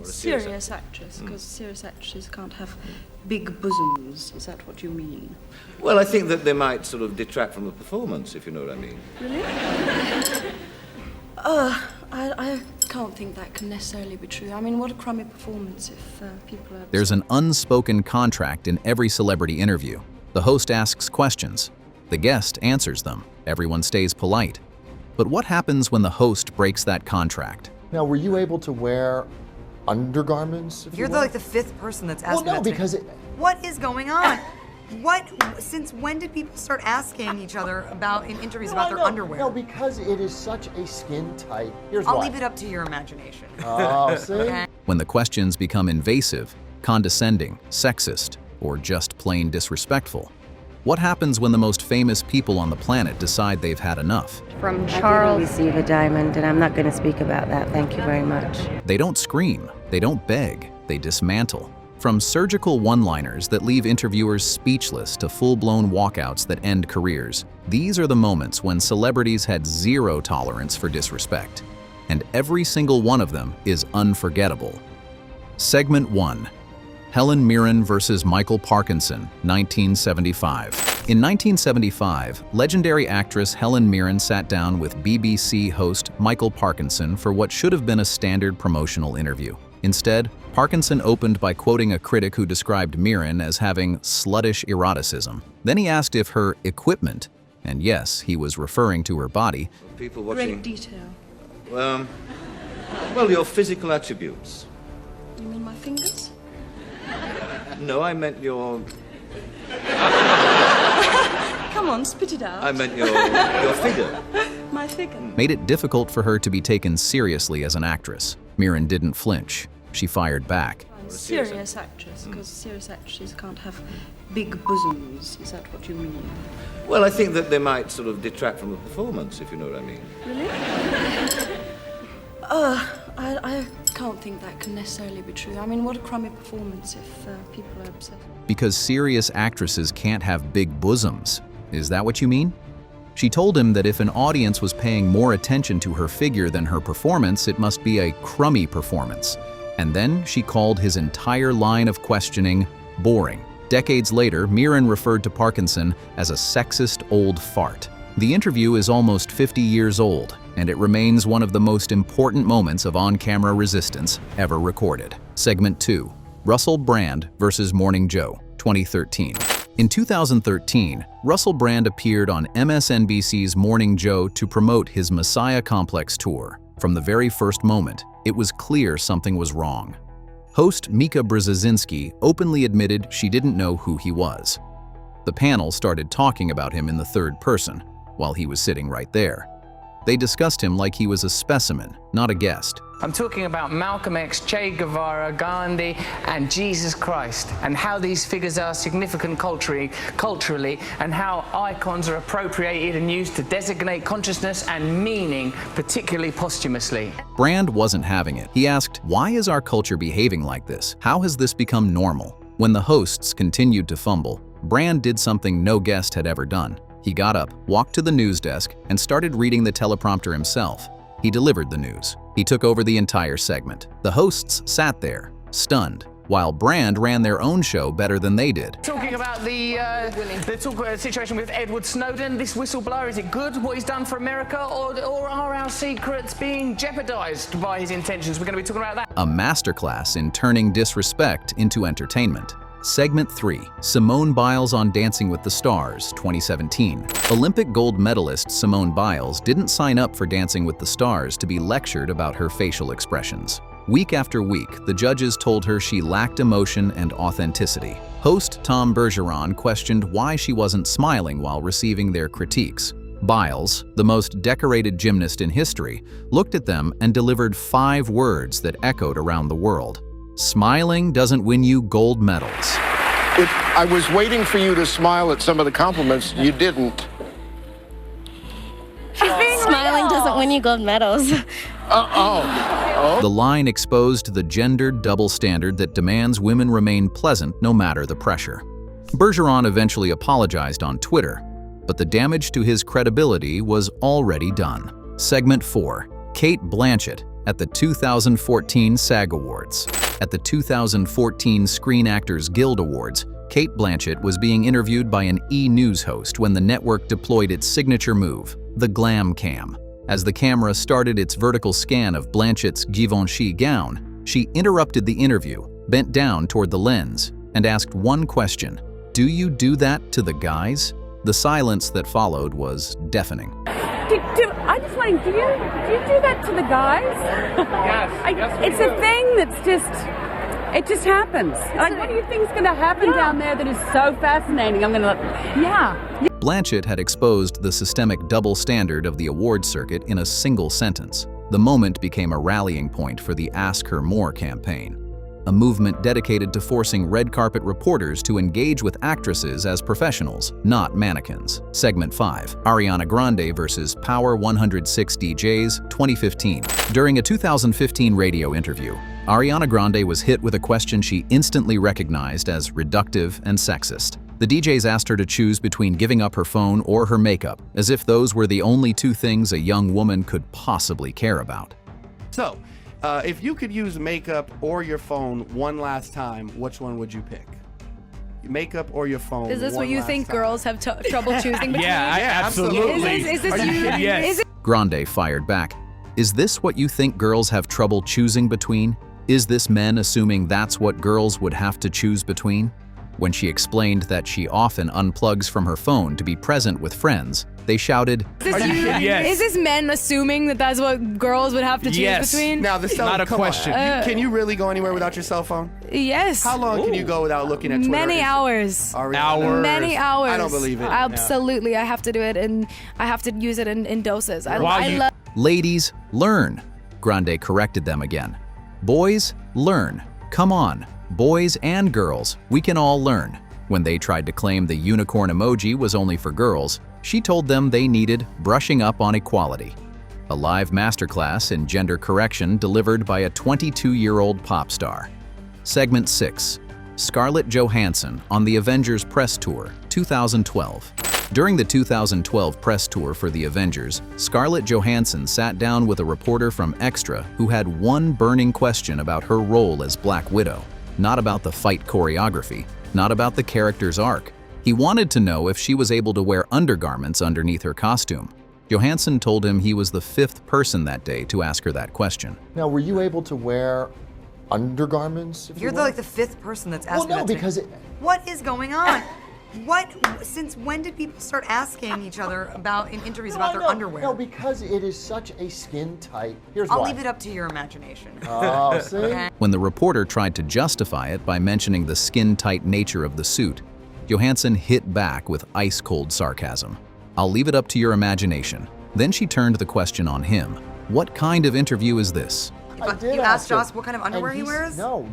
Serious actress, because serious actresses can't have big bosoms. Is that what you mean? Well, I think that they might sort of detract from the performance, if you know what I mean. Really? I can't think that can necessarily be true. I mean, what a crummy performance if people are... There's an unspoken contract in every celebrity interview. The host asks questions. The guest answers them. Everyone stays polite. But what happens when the host breaks that contract? Now, were you able to wear undergarments? You're like the fifth person that's asking Well, no, that to me. because What is going on? Since when did people start asking each other about in interviews about their underwear? No, because it is such a skin tight. Here's I'll why. leave it up to your imagination. Oh, see? Okay. When the questions become invasive, condescending, sexist, or just plain disrespectful? What happens when the most famous people on the planet decide they've had enough? From Charles. I didn't receive a diamond, and I'm not going to speak about that. Thank you very much. They don't scream, they don't beg, they dismantle. From surgical one-liners that leave interviewers speechless to full-blown walkouts that end careers, these are the moments when celebrities had zero tolerance for disrespect. And every single one of them is unforgettable. Segment 1. Helen Mirren versus Michael Parkinson, 1975. In 1975, legendary actress Helen Mirren sat down with BBC host Michael Parkinson for what should have been a standard promotional interview. Instead, Parkinson opened by quoting a critic who described Mirren as having sluttish eroticism. Then he asked if her equipment, and yes, he was referring to her body, People watching... Great detail. Well, your physical attributes. You mean my fingers? No, I meant your... Come on, spit it out. I meant your figure. My figure. made it difficult for her to be taken seriously as an actress. Mirren didn't flinch. She fired back. Serious actress, because serious actresses can't have big bosoms. Is that what you mean? Well, I think that they might sort of detract from the performance, if you know what I mean. Really? I can't think that can necessarily be true. I mean, what a crummy performance if people are obsessed. Because serious actresses can't have big bosoms. Is that what you mean? She told him that if an audience was paying more attention to her figure than her performance, it must be a crummy performance. And then she called his entire line of questioning boring. Decades later, Mirren referred to Parkinson as a sexist old fart. The interview is almost 50 years old, and it remains one of the most important moments of on-camera resistance ever recorded. Segment 2. Russell Brand versus Morning Joe, 2013. In 2013, Russell Brand appeared on MSNBC's Morning Joe to promote his Messiah Complex tour. From the very first moment, it was clear something was wrong. Host Mika Brzezinski openly admitted she didn't know who he was. The panel started talking about him in the third person, while he was sitting right there. They discussed him like he was a specimen, not a guest. I'm talking about Malcolm X, Che Guevara, Gandhi, and Jesus Christ, and how these figures are significant culturally, and how icons are appropriated and used to designate consciousness and meaning, particularly posthumously. Brand wasn't having it. He asked, "Why is our culture behaving like this? How has this become normal?" When the hosts continued to fumble, Brand did something no guest had ever done. He got up, walked to the news desk, and started reading the teleprompter himself. He delivered the news. He took over the entire segment. The hosts sat there, stunned, while Brand ran their own show better than they did. Talking about the situation with Edward Snowden, this whistleblower, is it good what he's done for America, or are our secrets being jeopardized by his intentions? We're going to be talking about that. A masterclass in turning disrespect into entertainment. Segment 3. Simone Biles on Dancing with the Stars, 2017. Olympic gold medalist Simone Biles didn't sign up for Dancing with the Stars to be lectured about her facial expressions. Week after week, the judges told her she lacked emotion and authenticity. Host Tom Bergeron questioned why she wasn't smiling while receiving their critiques. Biles, the most decorated gymnast in history, looked at them and delivered 5 words that echoed around the world. Smiling doesn't win you gold medals. I was waiting for you to smile at some of the compliments. You didn't. Smiling doesn't win you gold medals. The line exposed the gendered double standard that demands women remain pleasant no matter the pressure. Bergeron eventually apologized on Twitter, but the damage to his credibility was already done. Segment 4. Cate Blanchett, at the 2014 SAG Awards. At the 2014 Screen Actors Guild Awards, Cate Blanchett was being interviewed by an E! News host when the network deployed its signature move, the glam cam. As the camera started its vertical scan of Blanchett's Givenchy gown, she interrupted the interview, bent down toward the lens, and asked one question: "Do you do that to the guys?" The silence that followed was deafening. I'm just wondering, do you do that to the guys? Yes. It's a thing it just happens. Like, what do you think is going to happen down there that is so fascinating? Blanchett had exposed the systemic double standard of the award circuit in a single sentence. The moment became a rallying point for the Ask Her More campaign, a movement dedicated to forcing red carpet reporters to engage with actresses as professionals, not mannequins. Segment 5, Ariana Grande versus Power 106 DJs, 2015. During a 2015 radio interview, Ariana Grande was hit with a question she instantly recognized as reductive and sexist. The DJs asked her to choose between giving up her phone or her makeup, as if those were the only two things a young woman could possibly care about. So, if you could use makeup or your phone one last time, which one would you pick? Makeup or your phone? Is this what you think girls have trouble choosing between? Yeah, absolutely. Is this Are you kidding? Yes. Is it? Grande fired back. Is this what you think girls have trouble choosing between? Is this men assuming that's what girls would have to choose between? When she explained that she often unplugs from her phone to be present with friends, they shouted, Is this men assuming that that's what girls would have to choose between? Now, not a question. Can you really go anywhere without your cell phone? Yes. How long can you go without looking at Twitter? Many hours. Hours. Many hours. I don't believe it. Absolutely. I have to do it, and I have to use it in doses. Ladies, learn. Grande corrected them again. Boys, learn. Come on. Boys and girls, we can all learn. When they tried to claim the unicorn emoji was only for girls, she told them they needed brushing up on equality. A live masterclass in gender correction delivered by a 22-year-old pop star. Segment 6, Scarlett Johansson on the Avengers press tour, 2012. During the 2012 press tour for the Avengers, Scarlett Johansson sat down with a reporter from Extra who had one burning question about her role as Black Widow. Not about the fight choreography, not about the character's arc. He wanted to know if she was able to wear undergarments underneath her costume. Johansson told him he was the 5th person that day to ask her that question. Now, were you able to wear undergarments? You're like the 5th person that's asking Well, no, that because What is going on? Since when did people start asking each other in interviews about their underwear? No, because it is such a skin tight. Here's why. I'll leave it up to your imagination. Oh, see? Okay. When the reporter tried to justify it by mentioning the skin-tight nature of the suit, Johansson hit back with ice-cold sarcasm. I'll leave it up to your imagination. Then she turned the question on him. What kind of interview is this? You asked Joss what kind of underwear he wears? No.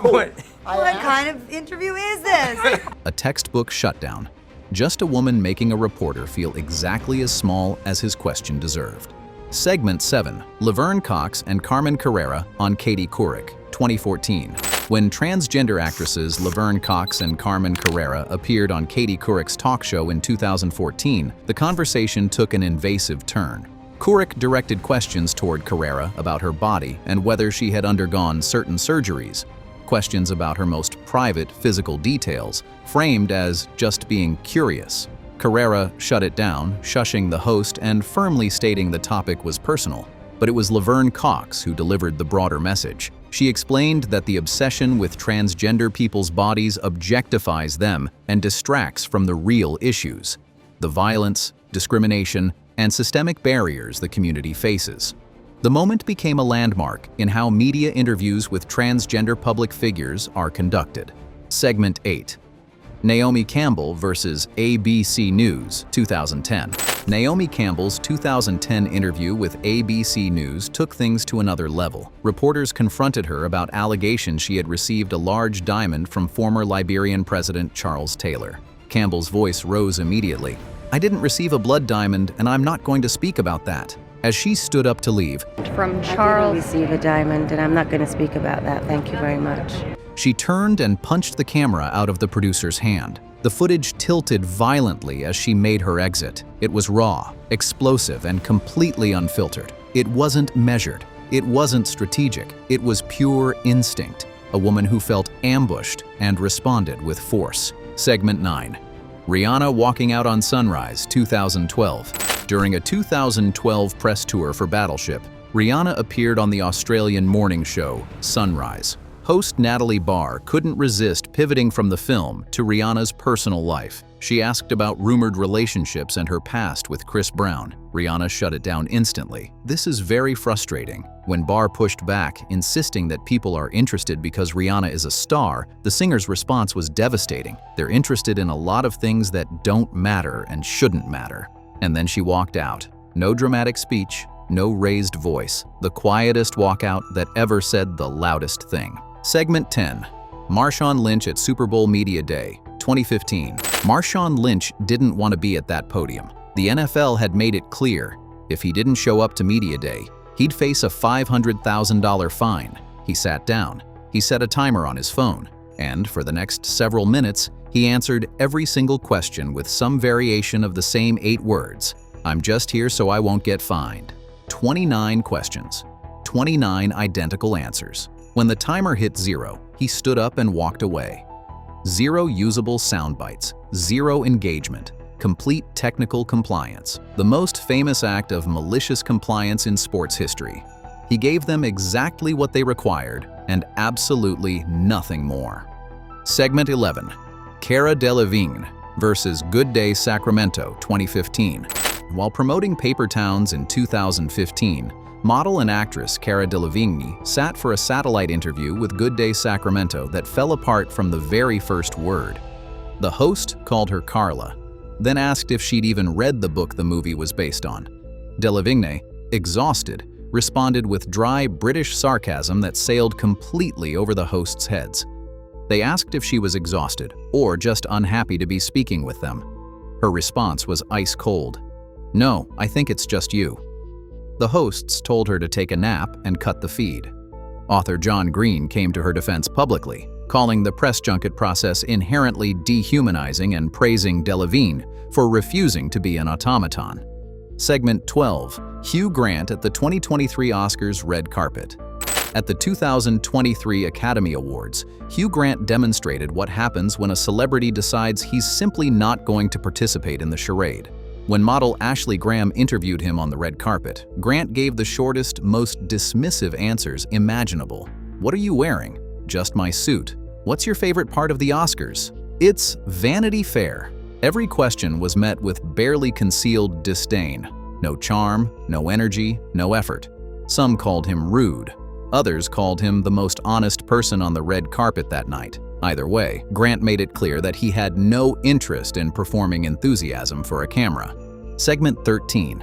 What kind of interview is this? A textbook shutdown. Just a woman making a reporter feel exactly as small as his question deserved. Segment 7, Laverne Cox and Carmen Carrera on Katie Couric, 2014. When transgender actresses Laverne Cox and Carmen Carrera appeared on Katie Couric's talk show in 2014, the conversation took an invasive turn. Couric directed questions toward Carrera about her body and whether she had undergone certain surgeries. Questions about her most private physical details, framed as just being curious. Carrera shut it down, shushing the host and firmly stating the topic was personal. But it was Laverne Cox who delivered the broader message. She explained that the obsession with transgender people's bodies objectifies them and distracts from the real issues: the violence, discrimination, and systemic barriers the community faces. The moment became a landmark in how media interviews with transgender public figures are conducted. Segment 8, Naomi Campbell versus ABC News, 2010. Naomi Campbell's 2010 interview with ABC News took things to another level. Reporters confronted her about allegations she had received a large diamond from former Liberian President Charles Taylor. Campbell's voice rose immediately. I didn't receive a blood diamond, and I'm not going to speak about that. As she stood up to leave, From Charles. I didn't receive a diamond, and I'm not going to speak about that. Thank you very much. she turned and punched the camera out of the producer's hand. The footage tilted violently as she made her exit. It was raw, explosive, and completely unfiltered. It wasn't measured. It wasn't strategic, it was pure instinct. A woman who felt ambushed and responded with force. Segment 9. Rihanna walking out on Sunrise, 2012. During a 2012 press tour for Battleship, Rihanna appeared on the Australian morning show, Sunrise. Host Natalie Barr couldn't resist pivoting from the film to Rihanna's personal life. She asked about rumored relationships and her past with Chris Brown. Rihanna shut it down instantly. This is very frustrating. When Barr pushed back, insisting that people are interested because Rihanna is a star, the singer's response was devastating. They're interested in a lot of things that don't matter and shouldn't matter. And then she walked out. No dramatic speech, no raised voice. The quietest walkout that ever said the loudest thing. Segment 10. Marshawn Lynch at Super Bowl Media Day, 2015. Marshawn Lynch didn't want to be at that podium. The NFL had made it clear, if he didn't show up to Media Day, he'd face a $500,000 fine. He sat down, he set a timer on his phone, and for the next several minutes, he answered every single question with some variation of the same 8 words. I'm just here so I won't get fined. 29 questions, 29 identical answers. When the timer hit 0, he stood up and walked away. 0 usable sound bites, 0 engagement, complete technical compliance. The most famous act of malicious compliance in sports history. He gave them exactly what they required and absolutely nothing more. Segment 11. Cara Delevingne versus Good Day Sacramento, 2015. While promoting Paper Towns in 2015, model and actress Cara Delevingne sat for a satellite interview with Good Day Sacramento that fell apart from the very first word. The host called her Carla, then asked if she'd even read the book the movie was based on. Delevingne, exhausted, responded with dry British sarcasm that sailed completely over the host's heads. They asked if she was exhausted or just unhappy to be speaking with them. Her response was ice cold. "No, I think it's just you." The hosts told her to take a nap and cut the feed. Author John Green came to her defense publicly, calling the press junket process inherently dehumanizing and praising Delevingne for refusing to be an automaton. Segment 12. Hugh Grant at the 2023 Oscars red carpet. At the 2023 Academy Awards, Hugh Grant demonstrated what happens when a celebrity decides he's simply not going to participate in the charade. When model Ashley Graham interviewed him on the red carpet, Grant gave the shortest, most dismissive answers imaginable. "What are you wearing?" "Just my suit." "What's your favorite part of the Oscars?" It's Vanity Fair. Every question was met with barely concealed disdain. No charm, no energy, no effort. Some called him rude. Others called him the most honest person on the red carpet that night. Either way, Grant made it clear that he had no interest in performing enthusiasm for a camera. Segment 13.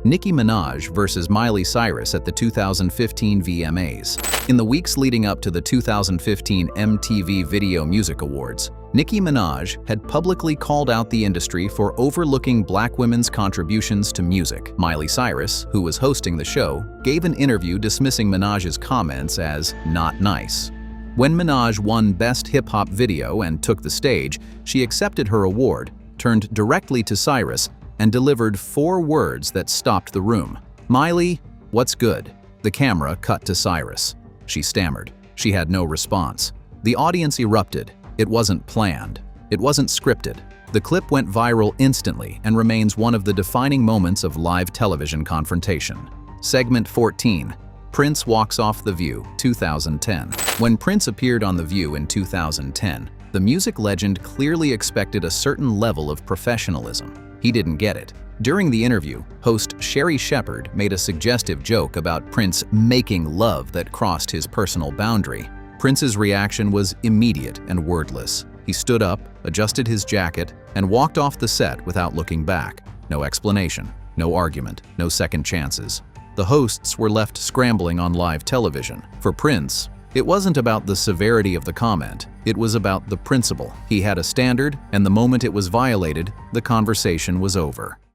Nicki Minaj versus Miley Cyrus at the 2015 VMAs. In the weeks leading up to the 2015 MTV Video Music Awards, Nicki Minaj had publicly called out the industry for overlooking black women's contributions to music. Miley Cyrus, who was hosting the show, gave an interview dismissing Minaj's comments as not nice. When Minaj won Best Hip Hop Video and took the stage, she accepted her award, turned directly to Cyrus, and delivered 4 words that stopped the room. "Miley, what's good?" The camera cut to Cyrus. She stammered. She had no response. The audience erupted. It wasn't planned. It wasn't scripted. The clip went viral instantly and remains one of the defining moments of live television confrontation. Segment 14. Prince walks off The View, 2010. When Prince appeared on The View in 2010, the music legend clearly expected a certain level of professionalism. He didn't get it. During the interview, host Sherry Shepherd made a suggestive joke about Prince making love that crossed his personal boundary. Prince's reaction was immediate and wordless. He stood up, adjusted his jacket, and walked off the set without looking back. No explanation, no argument, no second chances. The hosts were left scrambling on live television. For Prince, it wasn't about the severity of the comment, it was about the principle. He had a standard, and the moment it was violated, the conversation was over.